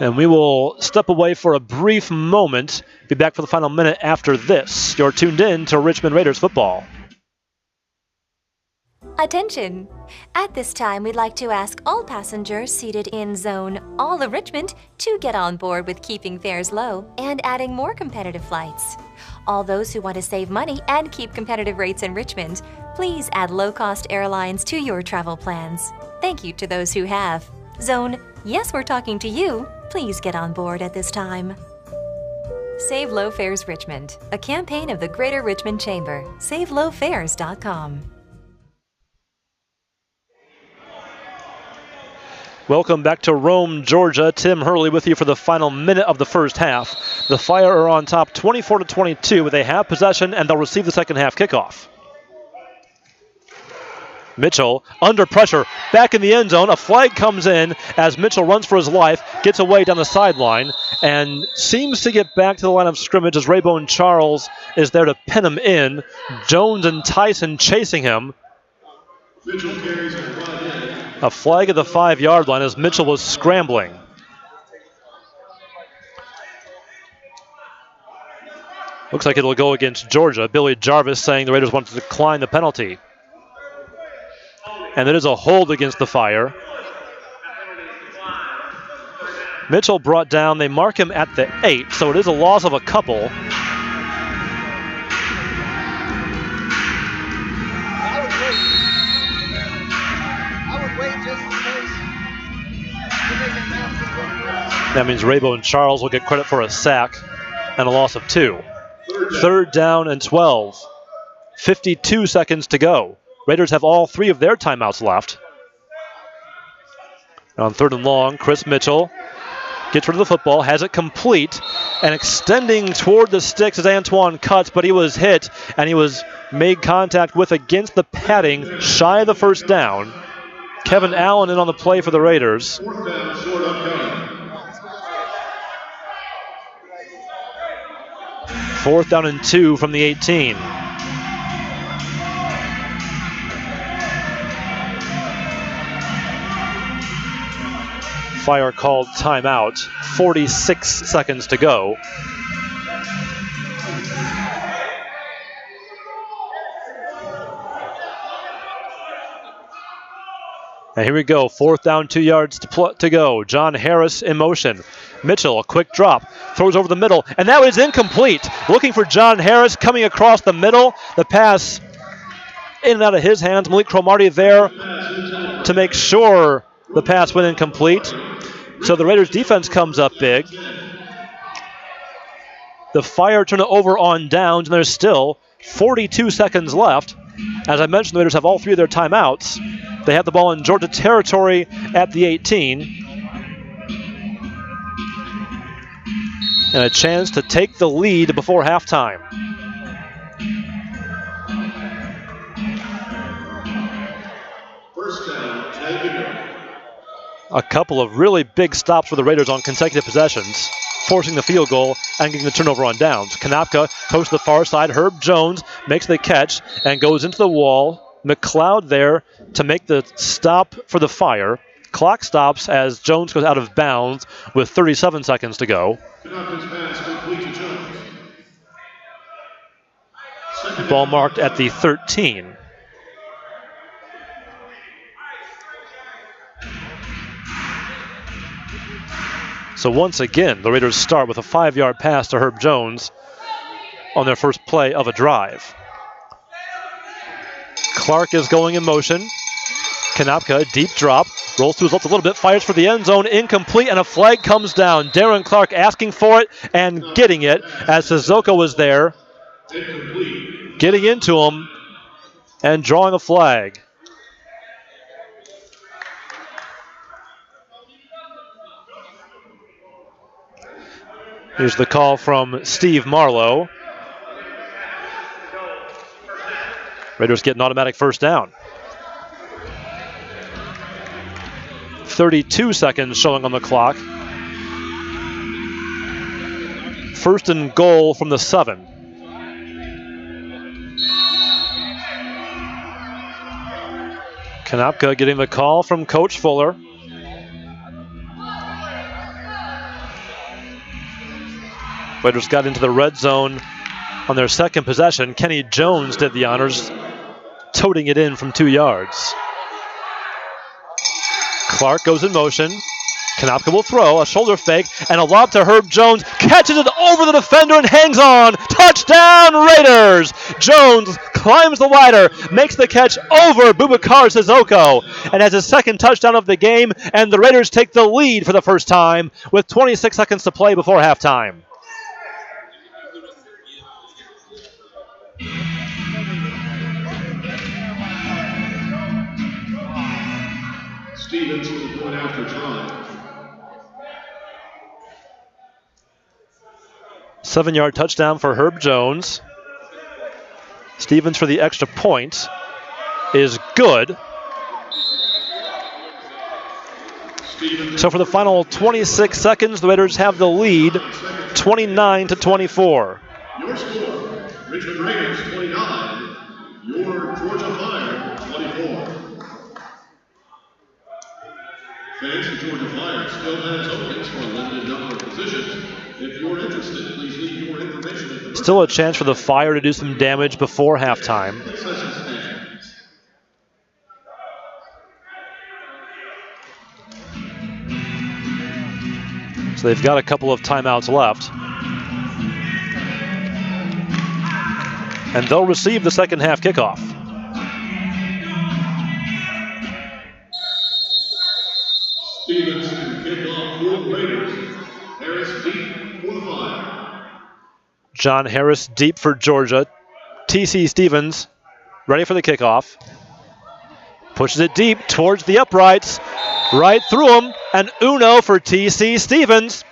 And we will step away for a brief moment. Be back for the final minute after this. You're tuned in to Richmond Raiders football.
Attention! At this time, we'd like to ask all passengers seated in Zone All of Richmond to get on board with keeping fares low and adding more competitive flights. All those who want to save money and keep competitive rates in Richmond, please add low-cost airlines to your travel plans. Thank you to those who have. Zone Yes, we're talking to you. Please get on board at this time. Save Low Fares Richmond, a campaign of the Greater Richmond Chamber. SaveLowFares.com.
Welcome back to Rome, Georgia. Tim Hurley with you for the final minute of the first half. The Fire are on top 24-22, but they have possession and they'll receive the second half kickoff. Mitchell under pressure, back in the end zone. A flag comes in as Mitchell runs for his life, gets away down the sideline, and seems to get back to the line of scrimmage as Raybone Charles is there to pin him in. Jones and Tyson chasing him.
Mitchell carries a flag in.
A flag at the 5-yard line as Mitchell was scrambling. Looks like it'll go against Georgia. Billy Jarvis saying the Raiders want to decline the penalty. And it is a hold against the Fire. Mitchell brought down. They mark him at the 8, so it is a loss of a couple. That means Raybone Charles will get credit for a sack and a loss of 2. Third down and 12. 52 seconds to go. Raiders have all 3 of their timeouts left. On third and long, Chris Mitchell gets rid of the football, has it complete, and extending toward the sticks is Antoine Cutts, but he was hit, and he was made contact with against the padding, shy of the first down. Kevin Allen in on the play for the Raiders.
Fourth down, short upcoming.
Fourth down and 2 from the 18. Fire called timeout. 46 seconds to go. And here we go. Fourth down, 2 yards to go. John Harris in motion. Mitchell, a quick drop. Throws over the middle. And that was incomplete. Looking for John Harris coming across the middle. The pass in and out of his hands. Malik Cromartie there to make sure the pass went incomplete. So the Raiders defense comes up big. The Fire turn it over on downs, and there's still 42 seconds left. As I mentioned, the Raiders have all 3 of their timeouts. They have the ball in Georgia territory at the 18. And a chance to take the lead before halftime.
First down, 10 to go.
A couple of really big stops for the Raiders on consecutive possessions. forcing the field goal and getting the turnover on downs. Konopka goes to the far side. Herb Jones makes the catch and goes into the wall. McLeod there to make the stop for the Fire. Clock stops as Jones goes out of bounds with 37 seconds to go. Ball marked at the 13. So once again, the Raiders start with a 5-yard pass to Herb Jones on their first play of a drive. Clark is going in motion. Konopka, deep drop, rolls to his left a little bit, fires for the end zone, incomplete, and a flag comes down. Darren Clark asking for it and getting it as Suzuka was there, getting into him and drawing a flag. Here's the call from Steve Marlowe. Raiders get an automatic first down. 32 seconds showing on the clock. First and goal from the 7. Konopka getting the call from Coach Fuller. Raiders got into the red zone on their second possession. Kenny Jones did the honors, toting it in from 2 yards. Clark goes in motion. Konopka will throw a shoulder fake and a lob to Herb Jones. Catches it over the defender and hangs on. Touchdown Raiders! Jones climbs the ladder, makes the catch over Boubacar Sissoko, and has his second touchdown of the game, and the Raiders take the lead for the first time with 26 seconds to play before halftime.
Stevens with the point after try.
7-yard touchdown for Herb Jones. Stevens for the extra point is good. So for the final 26 seconds, the Raiders have the lead, 29-24.
Your score, Richmond Raiders 29, your Georgia Fire 24. Fans, the Georgia Fire still has openings for a limited number of positions. If you're interested, please leave your information at the
Still a chance for the Fire to do some damage before halftime. So they've got a couple of timeouts left. And they'll receive the second half kickoff.
Stevens to kick off for the Raiders. Harris deep for the Fire.
John Harris deep for Georgia. T.C. Stevens ready for the kickoff. Pushes it deep towards the uprights. Right through him. And Uno for T.C. Stevens.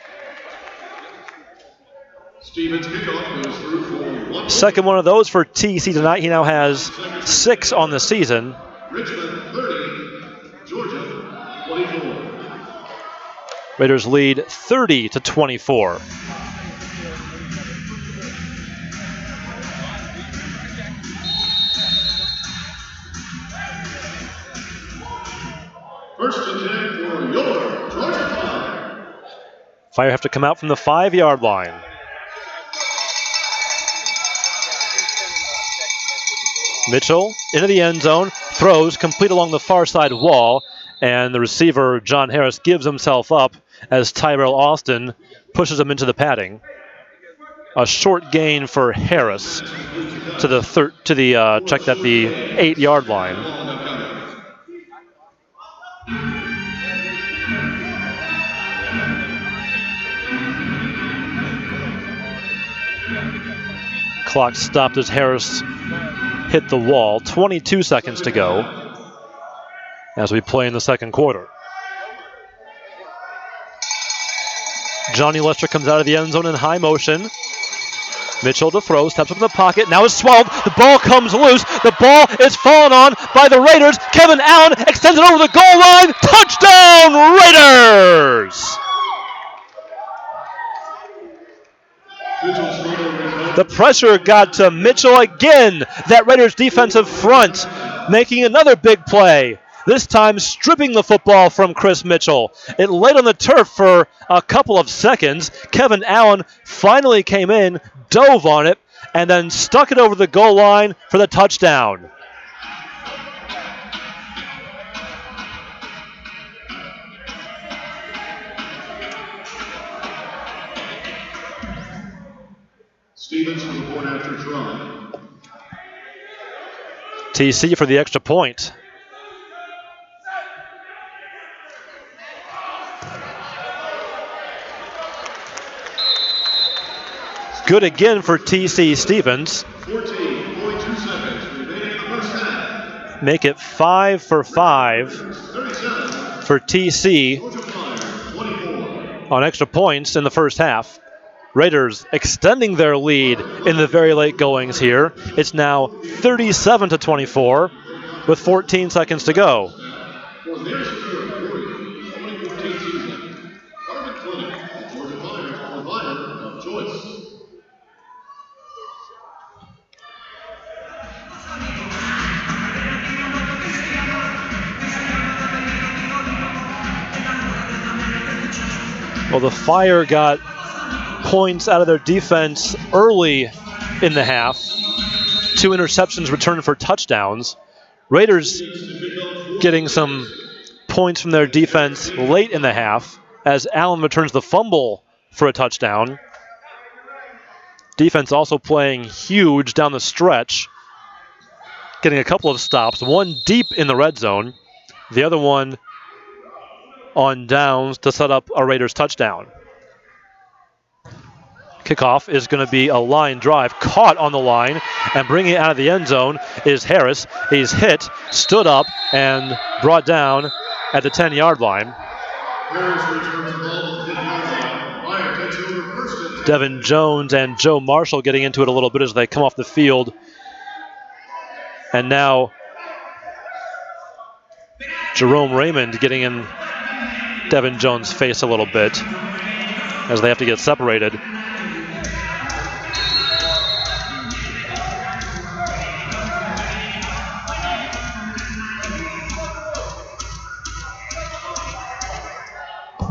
Stevens kickoff goes through for one.
Second one of those for T.C. tonight. He now has 6 on the season.
Richmond 30, Georgia 24.
Raiders lead 30-24.
First and 10 for your Georgia Fire.
Fire have to come out from the 5-yard line. Mitchell into the end zone, throws complete along the far side wall, and the receiver, John Harris, gives himself up as Tyrell Austin pushes him into the padding. A short gain for Harris to the 8-yard line. Clock stopped as Harris hit the wall. 22 seconds to go as we play in the second quarter. Johnny Lester comes out of the end zone in high motion. Mitchell to throw, steps up in the pocket, now is swallowed. The ball comes loose. The ball is fallen on by the Raiders. Kevin Allen extends it over the goal line. Touchdown, Raiders! The pressure got to Mitchell again. That Raiders defensive front making another big play. This time stripping the football from Chris Mitchell. It laid on the turf for a couple of seconds. Kevin Allen finally came in, dove on it, and then stuck it over the goal line for the touchdown.
Stevens for the point after try.
TC for the extra point. Good again for TC Stevens.
14.2 seconds remaining in the first half.
Make it 5 for 5 for TC
Georgia Flyers 24.
on extra points in the first half. Raiders extending their lead in the very late goings here. It's now 37-24 with 14 seconds to go.
For their secure period, 2014 season, Marvin Clinic, the Georgia Flyers provider of choice.
Well, the Fire got points out of their defense early in the half. 2 interceptions returned for touchdowns. Raiders getting some points from their defense late in the half as Allen returns the fumble for a touchdown. Defense also playing huge down the stretch, getting a couple of stops, one deep in the red zone, the other one on downs to set up a Raiders touchdown. Kickoff is going to be a line drive, caught on the line, and bringing it out of the end zone is Harris. He's hit, stood up, and brought down at the 10-yard line.
Harris returns the ball to the 10-yard line. Fire takes over first and 10.
Devin Jones and Joe Marshall getting into it a little bit as they come off the field. And now Jerome Raymond getting in Devin Jones' face a little bit as they have to get separated.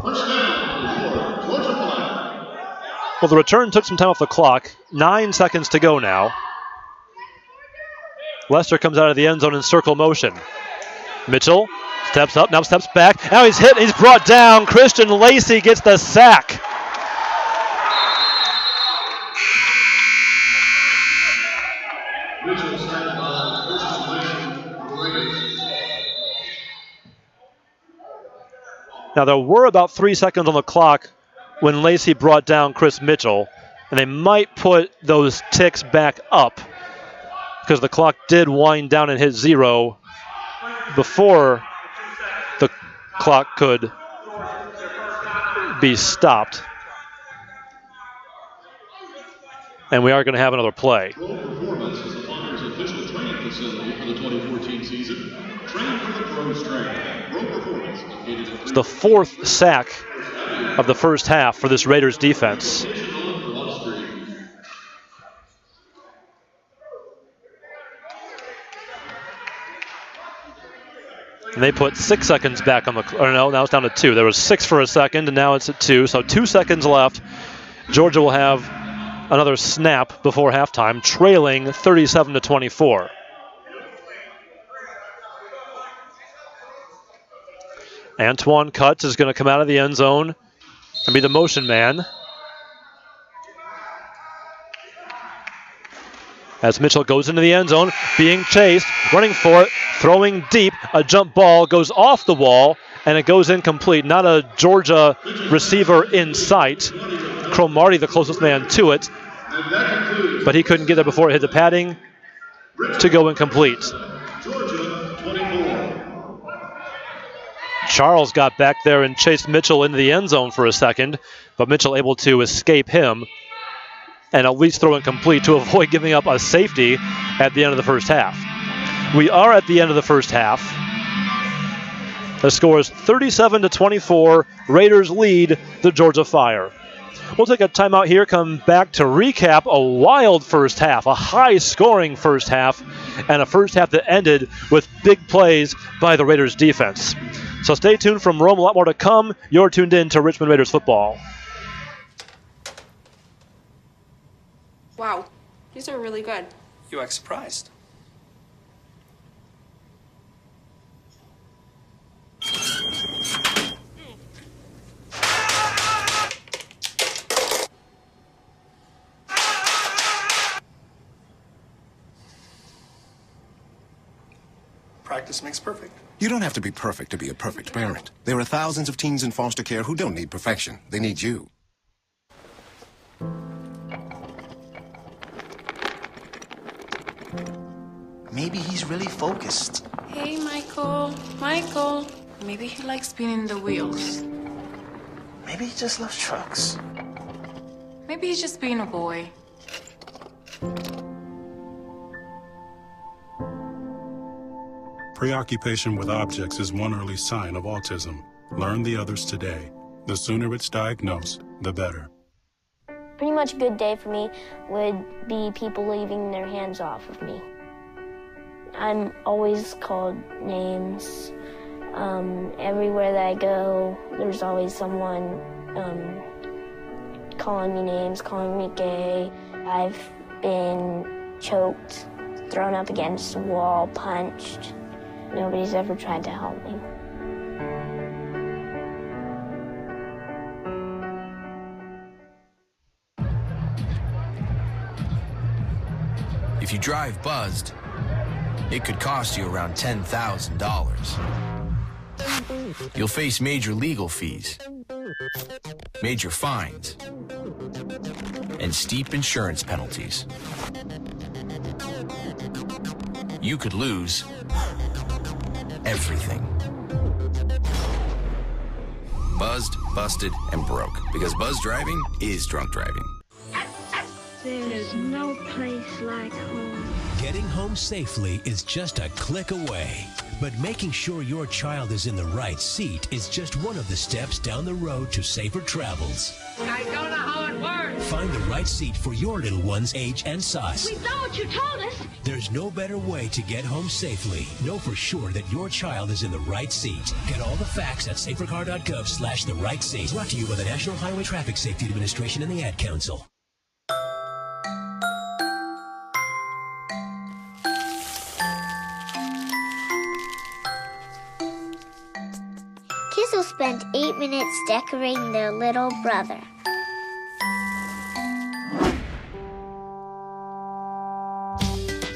First down for Georgia Flyers.
Well, the return took some time off the clock. 9 seconds to go now. Lester comes out of the end zone in circle motion. Mitchell steps up, now steps back. Now he's hit, and he's brought down. Christian Lacey gets the sack.
Mitchell snapped ball. Christian Lacey for the Raiders.
Now there were about 3 seconds on the clock when Lacey brought down Chris Mitchell, and they might put those ticks back up because the clock did wind down and hit 0 before the clock could be stopped. And we are going to have another play.
Pro Performance is the Flyers' official training facility for the 2014 season. Train for the pros train. Pro Performance located at
It's the 4th sack of the first half for this Raiders defense. And they put 6 seconds back on the, or no, now it's down to 2. There was 6 for a second, and now it's at 2. So 2 seconds left. Georgia will have another snap before halftime, trailing 37-24. Antoine Cutts is going to come out of the end zone and be the motion man. As Mitchell goes into the end zone, being chased, running for it, throwing deep, a jump ball goes off the wall, and it goes incomplete. Not a Georgia receiver in sight. Cromartie, the closest man to it, but he couldn't get there before it hit the padding to go incomplete.
Georgia 24.
Charles got back there and chased Mitchell into the end zone for a second, but Mitchell able to escape him and at least throw incomplete to avoid giving up a safety at the end of the first half. We are at the end of the first half. The score is 37-24. Raiders lead the Georgia Fire. We'll take a timeout here, come back to recap a wild first half, a high-scoring first half, and a first half that ended with big plays by the Raiders defense. So stay tuned from Rome, a lot more to come. You're tuned in to Richmond Raiders football.
Wow, these are really good.
You act surprised. Practice makes perfect.
You don't have to be perfect to be a perfect parent. There are thousands of teens in foster care who don't need perfection. They need you.
Maybe he's really focused.
Hey, Michael. Michael. Maybe he likes spinning the wheels.
Maybe he just loves trucks.
Maybe he's just being a boy.
Preoccupation with objects is one early sign of autism. Learn the others today. The sooner it's diagnosed, the better.
Pretty much a good day for me would be people leaving their hands off of me. I'm always called names. Everywhere that I go, there's always someone calling me names, calling me gay. I've been choked, thrown up against a wall, punched. Nobody's ever tried to help me.
If you drive buzzed, it could cost you around $10,000. You'll face major legal fees, major fines, and steep insurance penalties. You could lose everything. Buzzed, busted, and broke. Because buzz driving is drunk driving.
There's no place like home.
Getting home safely is just a click away. But making sure your child is in the right seat is just one of the steps down the road to safer travels.
I don't know how it works.
Find the right seat for your little one's age and size.
We've done what you told us.
There's no better way to get home safely. Know for sure that your child is in the right seat. Get all the facts at safercar.gov/the right seat. Brought to you by the National Highway Traffic Safety Administration and the Ad Council.
Kissel spent 8 minutes decorating their little brother.